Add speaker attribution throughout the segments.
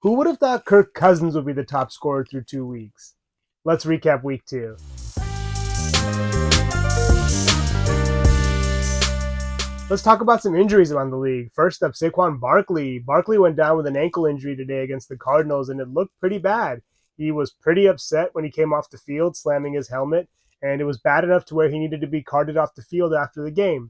Speaker 1: Who would have thought Kirk Cousins would be the top scorer through 2 weeks? Let's recap week 2. Let's talk about some injuries around the league. First up, Saquon Barkley. Barkley went down with an ankle injury today against the Cardinals, and it looked pretty bad. He was pretty upset when he came off the field, slamming his helmet, and it was bad enough to where he needed to be carted off the field after the game.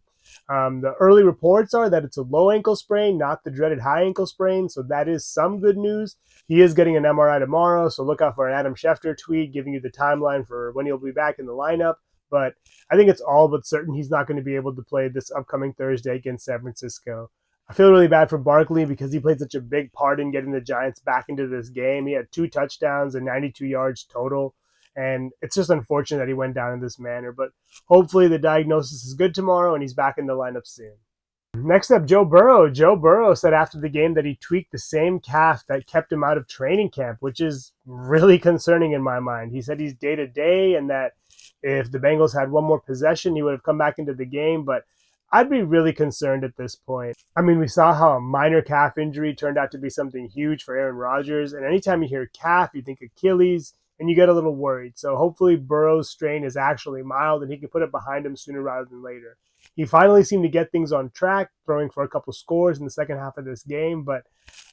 Speaker 1: The early reports are that it's a low ankle sprain, not the dreaded high ankle sprain, so that is some good news. He is getting an MRI tomorrow, so look out for an Adam Schefter tweet giving you the timeline for when he'll be back in the lineup. But I think it's all but certain he's not going to be able to play this upcoming Thursday against San Francisco. I feel really bad for Barkley because he played such a big part in getting the Giants back into this game. He had 2 touchdowns and 92 yards total. And it's just unfortunate that he went down in this manner. But hopefully the diagnosis is good tomorrow and he's back in the lineup soon. Next up, Joe Burrow. Joe Burrow said after the game that he tweaked the same calf that kept him out of training camp, which is really concerning in my mind. He said he's day to day and that if the Bengals had one more possession, he would have come back into the game, but I'd be really concerned at this point. I mean, we saw how a minor calf injury turned out to be something huge for Aaron Rodgers, and anytime you hear calf, you think Achilles, and you get a little worried. So hopefully Burrow's strain is actually mild and he can put it behind him sooner rather than later. He finally seemed to get things on track, throwing for a couple scores in the second half of this game, but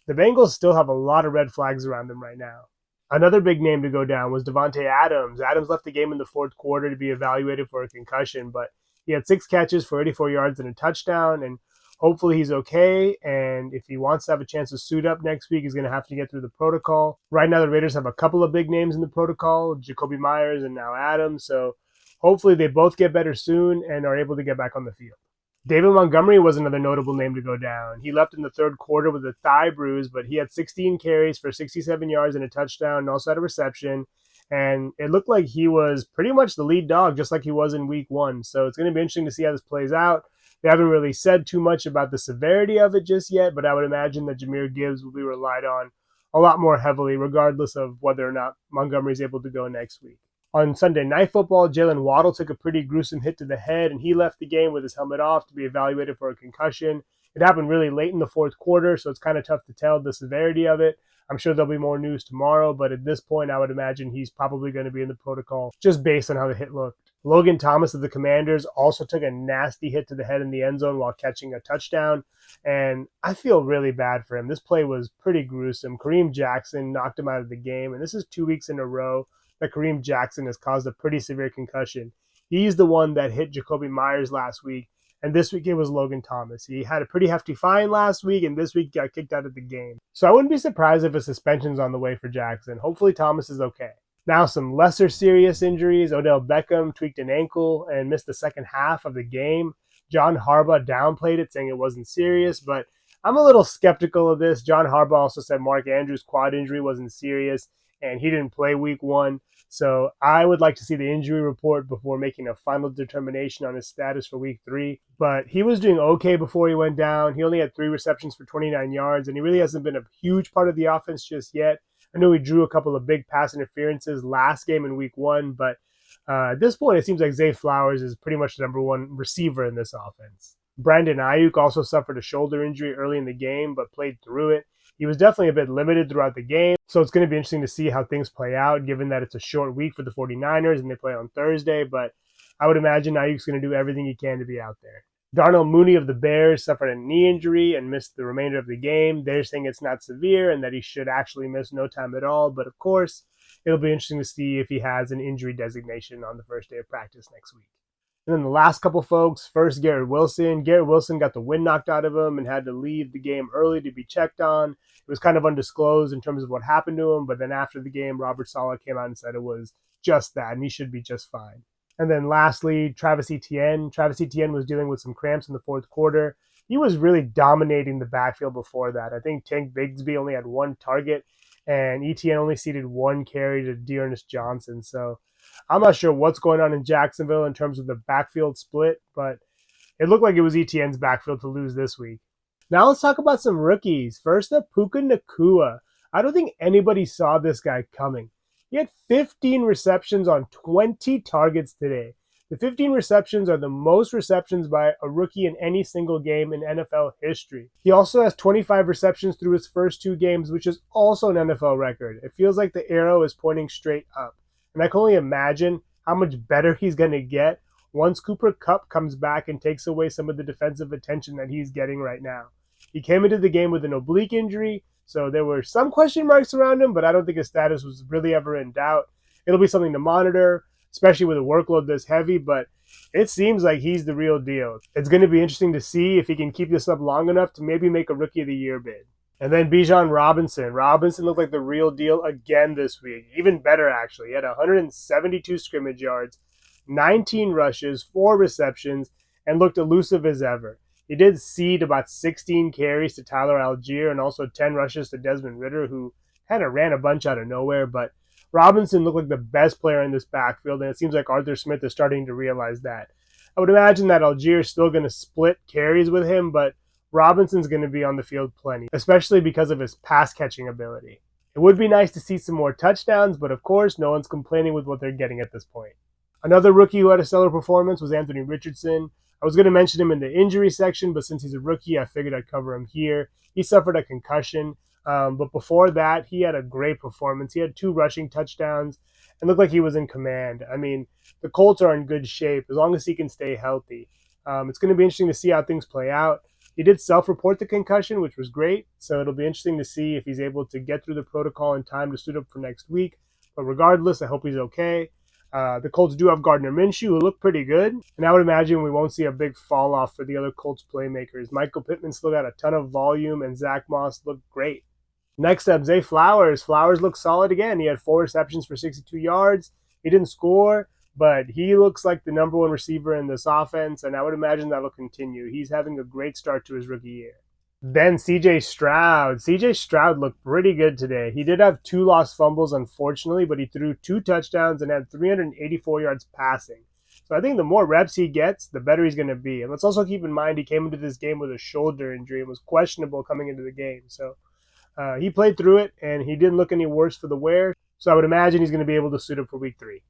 Speaker 1: the Bengals still have a lot of red flags around them right now. Another big name to go down was Devontae Adams. Adams left the game in the fourth quarter to be evaluated for a concussion, but he had 6 catches for 84 yards and a touchdown, and hopefully he's okay. And if he wants to have a chance to suit up next week, he's going to have to get through the protocol. Right now, the Raiders have a couple of big names in the protocol, Jacoby Myers and now Adams, so hopefully they both get better soon and are able to get back on the field. David Montgomery was another notable name to go down. He left in the third quarter with a thigh bruise, but he had 16 carries for 67 yards and a touchdown and also had a reception. And it looked like he was pretty much the lead dog, just like he was in week 1. So it's going to be interesting to see how this plays out. They haven't really said too much about the severity of it just yet, but I would imagine that Jahmyr Gibbs will be relied on a lot more heavily, regardless of whether or not Montgomery is able to go next week. On Sunday Night Football, Jalen Waddle took a pretty gruesome hit to the head, and he left the game with his helmet off to be evaluated for a concussion. It happened really late in the fourth quarter, so it's kind of tough to tell the severity of it. I'm sure there'll be more news tomorrow, but at this point, I would imagine he's probably going to be in the protocol just based on how the hit looked. Logan Thomas of the Commanders also took a nasty hit to the head in the end zone while catching a touchdown, and I feel really bad for him. This play was pretty gruesome. Kareem Jackson knocked him out of the game, and this is 2 weeks in a row that Kareem Jackson has caused a pretty severe concussion. He's the one that hit Jacoby Myers last week, and this week it was Logan Thomas. He had a pretty hefty fine last week, and this week got kicked out of the game. So I wouldn't be surprised if a suspension's on the way for Jackson. Hopefully Thomas is okay. Now some lesser serious injuries. Odell Beckham tweaked an ankle and missed the second half of the game. John Harbaugh downplayed it, saying it wasn't serious, but I'm a little skeptical of this. John Harbaugh also said Mark Andrews' quad injury wasn't serious, and he didn't play week 1. So I would like to see the injury report before making a final determination on his status for week 3. But he was doing okay before he went down. He only had 3 receptions for 29 yards, and he really hasn't been a huge part of the offense just yet. I know he drew a couple of big pass interferences last game in week 1, but at this point, it seems like Zay Flowers is pretty much the number 1 receiver in this offense. Brandon Ayuk also suffered a shoulder injury early in the game, but played through it. He was definitely a bit limited throughout the game, so it's going to be interesting to see how things play out, given that it's a short week for the 49ers and they play on Thursday, but I would imagine Ayuk's going to do everything he can to be out there. Darnell Mooney of the Bears suffered a knee injury and missed the remainder of the game. They're saying it's not severe and that he should actually miss no time at all, but of course, it'll be interesting to see if he has an injury designation on the first day of practice next week. And then the last couple folks, first Garrett Wilson. Garrett Wilson got the wind knocked out of him and had to leave the game early to be checked on. It was kind of undisclosed in terms of what happened to him, but then after the game, Robert Saleh came out and said it was just that, and he should be just fine. And then lastly, Travis Etienne. Travis Etienne was dealing with some cramps in the fourth quarter. He was really dominating the backfield before that. I think Tank Bigsby only had 1 target, and Etienne only ceded 1 carry to Dearness Johnson. So I'm not sure what's going on in Jacksonville in terms of the backfield split, but it looked like it was Etienne's backfield to lose this week. Now let's talk about some rookies. First up, Puka Nacua. I don't think anybody saw this guy coming. He had 15 receptions on 20 targets today. The 15 receptions are the most receptions by a rookie in any single game in NFL history. He also has 25 receptions through his first 2 games, which is also an NFL record. It feels like the arrow is pointing straight up. And I can only imagine how much better he's going to get once Cooper Kupp comes back and takes away some of the defensive attention that he's getting right now. He came into the game with an oblique injury, so there were some question marks around him, but I don't think his status was really ever in doubt. It'll be something to monitor, especially with a workload this heavy, but it seems like he's the real deal. It's going to be interesting to see if he can keep this up long enough to maybe make a Rookie of the Year bid. And then Bijan Robinson. Robinson looked like the real deal again this week. Even better, actually. He had 172 scrimmage yards, 19 rushes, 4 receptions, and looked elusive as ever. He did cede about 16 carries to Tyler Algier and also 10 rushes to Desmond Ridder, who kind of ran a bunch out of nowhere, but Robinson looked like the best player in this backfield, and it seems like Arthur Smith is starting to realize that. I would imagine that Algier is still going to split carries with him, but Robinson's going to be on the field plenty, especially because of his pass-catching ability. It would be nice to see some more touchdowns, but of course, no one's complaining with what they're getting at this point. Another rookie who had a stellar performance was Anthony Richardson. I was going to mention him in the injury section, but since he's a rookie, I figured I'd cover him here. He suffered a concussion. But before that, he had a great performance. He had 2 rushing touchdowns and looked like he was in command. I mean, the Colts are in good shape as long as he can stay healthy. It's going to be interesting to see how things play out. He did self-report the concussion, which was great. So it'll be interesting to see if he's able to get through the protocol in time to suit up for next week. But regardless, I hope he's okay. The Colts do have Gardner Minshew, who looked pretty good. And I would imagine we won't see a big fall off for the other Colts playmakers. Michael Pittman still got a ton of volume, and Zach Moss looked great. Next up, Zay Flowers. Flowers looked solid again. He had 4 receptions for 62 yards. He didn't score, but he looks like the number 1 receiver in this offense, and I would imagine that'll continue. He's having a great start to his rookie year. Then C.J. Stroud. C.J. Stroud looked pretty good today. He did have 2 lost fumbles, unfortunately, but he threw 2 touchdowns and had 384 yards passing. So I think the more reps he gets, the better he's going to be. And let's also keep in mind he came into this game with a shoulder injury and was questionable coming into the game. So he played through it, and he didn't look any worse for the wear, so I would imagine he's going to be able to suit up for week 3.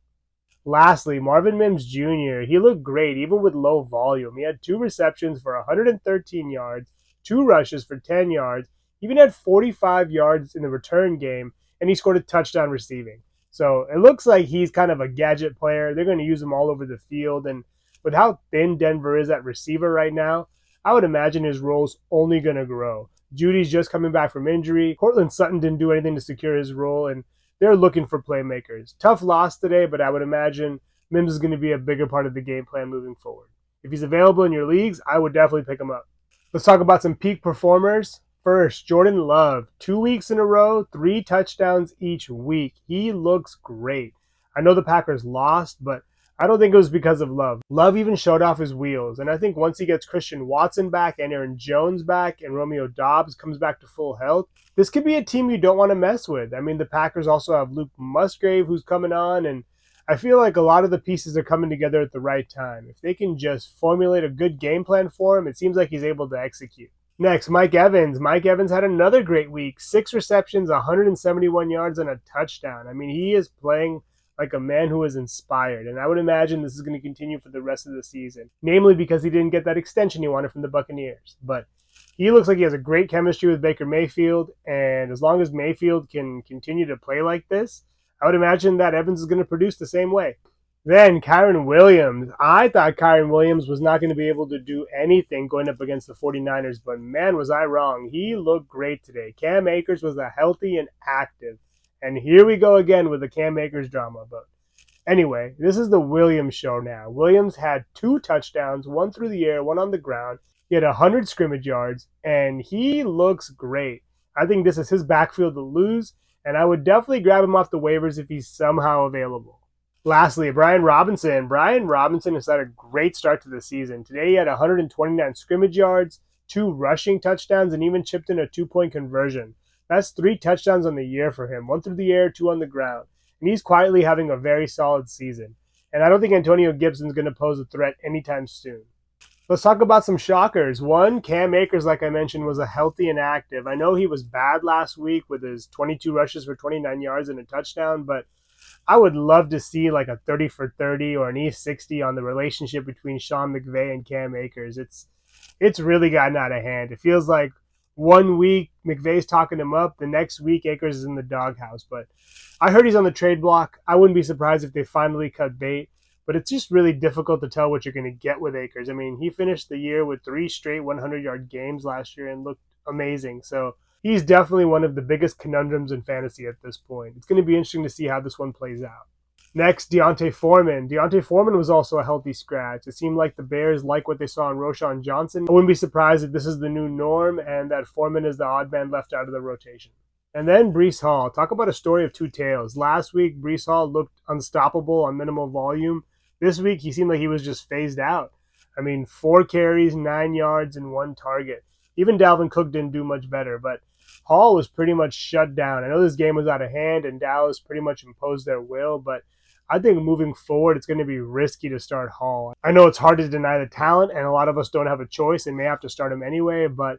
Speaker 1: Lastly, Marvin Mims Jr. He looked great, even with low volume. He had 2 receptions for 113 yards, 2 rushes for 10 yards, even had 45 yards in the return game, and he scored a touchdown receiving. So it looks like he's kind of a gadget player. They're going to use him all over the field, and with how thin Denver is at receiver right now, I would imagine his role's only going to grow. Judy's just coming back from injury. Cortland Sutton didn't do anything to secure his role, and they're looking for playmakers. Tough loss today, but I would imagine Mims is going to be a bigger part of the game plan moving forward. If he's available in your leagues, I would definitely pick him up. Let's talk about some peak performers. First, Jordan Love. 2 weeks in a row, 3 touchdowns each week. He looks great. I know the Packers lost, but I don't think it was because of Love. Love even showed off his wheels, and I think once he gets Christian Watson back and Aaron Jones back and Romeo Doubs comes back to full health, this could be a team you don't want to mess with. I mean, the Packers also have Luke Musgrave who's coming on, and I feel like a lot of the pieces are coming together at the right time. If they can just formulate a good game plan for him, it seems like he's able to execute. Next, Mike Evans. Mike Evans had another great week. 6 receptions, 171 yards, and a touchdown. I mean, he is playing like a man who is inspired, and I would imagine this is going to continue for the rest of the season, namely because he didn't get that extension he wanted from the Buccaneers. But he looks like he has a great chemistry with Baker Mayfield, and as long as Mayfield can continue to play like this, I would imagine that Evans is going to produce the same way. Then Kyren Williams. I thought Kyren Williams was not going to be able to do anything going up against the 49ers, but man, was I wrong. He looked great today. Cam Akers was healthy and active. And here we go again with the Cam Akers drama. But anyway, this is the Williams show now. Williams had 2 touchdowns, 1 through the air, 1 on the ground. He had 100 scrimmage yards, and he looks great. I think this is his backfield to lose, and I would definitely grab him off the waivers if he's somehow available. Lastly, Brian Robinson. Brian Robinson has had a great start to the season. Today he had 129 scrimmage yards, 2 rushing touchdowns, and even chipped in a 2-point conversion. That's 3 touchdowns on the year for him, 1 through the air, 2 on the ground. And he's quietly having a very solid season. And I don't think Antonio Gibson's going to pose a threat anytime soon. Let's talk about some shockers. One, Cam Akers, like I mentioned, was healthy and active. I know he was bad last week with his 22 rushes for 29 yards and a touchdown, but I would love to see like a 30 for 30 or an E60 on the relationship between Sean McVay and Cam Akers. It's really gotten out of hand. It feels like one week McVay's talking him up, the next week Akers is in the doghouse. But I heard he's on the trade block. I wouldn't be surprised if they finally cut bait. But it's just really difficult to tell what you're going to get with Akers. I mean, he finished the year with 3 straight 100-yard games last year and looked amazing. So he's definitely one of the biggest conundrums in fantasy at this point. It's going to be interesting to see how this one plays out. Next, Deontay Foreman. Deontay Foreman was also a healthy scratch. It seemed like the Bears like what they saw in Roshan Johnson. I wouldn't be surprised if this is the new norm and that Foreman is the odd man left out of the rotation. And then Breece Hall. Talk about a story of two tales. Last week, Breece Hall looked unstoppable on minimal volume. This week, he seemed like he was just phased out. I mean, 4 carries, 9 yards, and 1 target. Even Dalvin Cook didn't do much better, but Hall was pretty much shut down. I know this game was out of hand, and Dallas pretty much imposed their will, but I think moving forward, it's going to be risky to start Hall. I know it's hard to deny the talent, and a lot of us don't have a choice and may have to start him anyway, but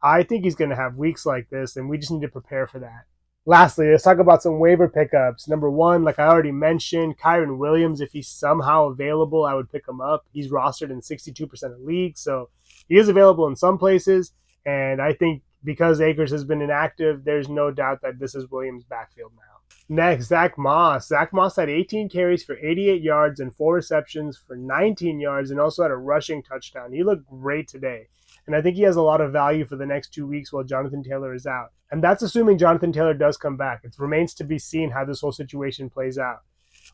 Speaker 1: I think he's going to have weeks like this, and we just need to prepare for that. Lastly, let's talk about some waiver pickups. Number 1, like I already mentioned, Kyren Williams. If he's somehow available, I would pick him up. He's rostered in 62% of leagues, so he is available in some places. And I think because Akers has been inactive, there's no doubt that this is Williams' backfield now. Next, Zach Moss. Zach Moss had 18 carries for 88 yards and 4 receptions for 19 yards and also had a rushing touchdown. He looked great today. And I think he has a lot of value for the next 2 weeks while Jonathan Taylor is out. And that's assuming Jonathan Taylor does come back. It remains to be seen how this whole situation plays out.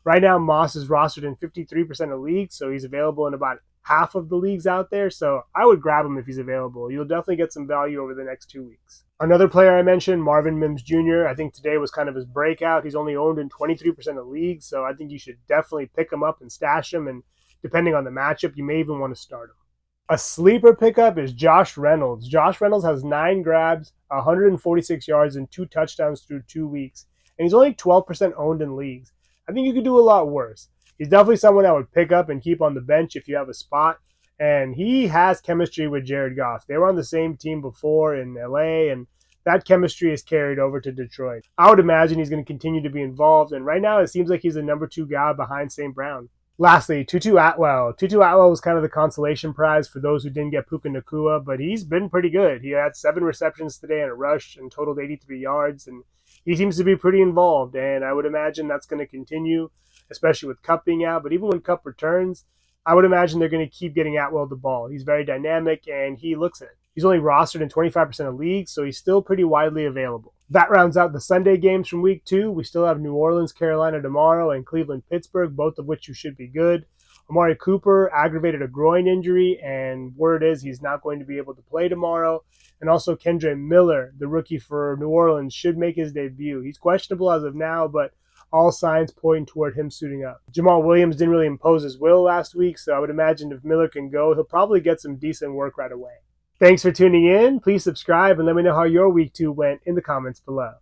Speaker 1: Right now, Moss is rostered in 53% of leagues, so he's available in about half of the leagues out there. So I would grab him if he's available. You'll definitely get some value over the next 2 weeks. Another player I mentioned, Marvin Mims Jr., I think today was kind of his breakout. He's only owned in 23% of leagues, so I think you should definitely pick him up and stash him. And depending on the matchup, you may even want to start him. A sleeper pickup is Josh Reynolds. Josh Reynolds has 9 grabs, 146 yards, and 2 touchdowns through 2 weeks. And he's only 12% owned in leagues. I think you could do a lot worse. He's definitely someone I would pick up and keep on the bench if you have a spot. And he has chemistry with Jared Goff. They were on the same team before in LA, and that chemistry is carried over to Detroit. I would imagine he's going to continue to be involved. And right now, it seems like he's the number 2 guy behind St. Brown. Lastly, Tutu Atwell. Tutu Atwell was kind of the consolation prize for those who didn't get Puka Nacua, but he's been pretty good. He had 7 receptions today and a rush and totaled 83 yards, and he seems to be pretty involved, and I would imagine that's going to continue, especially with Kupp being out. But even when Kupp returns, I would imagine they're going to keep getting Atwell the ball. He's very dynamic, and he looks it. He's only rostered in 25% of leagues, so he's still pretty widely available. That rounds out the Sunday games from week 2. We still have New Orleans, Carolina tomorrow, and Cleveland, Pittsburgh, both of which you should be good. Amari Cooper aggravated a groin injury, and word is he's not going to be able to play tomorrow. And also Kendre Miller, the rookie for New Orleans, should make his debut. He's questionable as of now, but all signs point toward him suiting up. Jamal Williams didn't really impose his will last week, so I would imagine if Miller can go, he'll probably get some decent work right away. Thanks for tuning in. Please subscribe and let me know how your week 2 went in the comments below.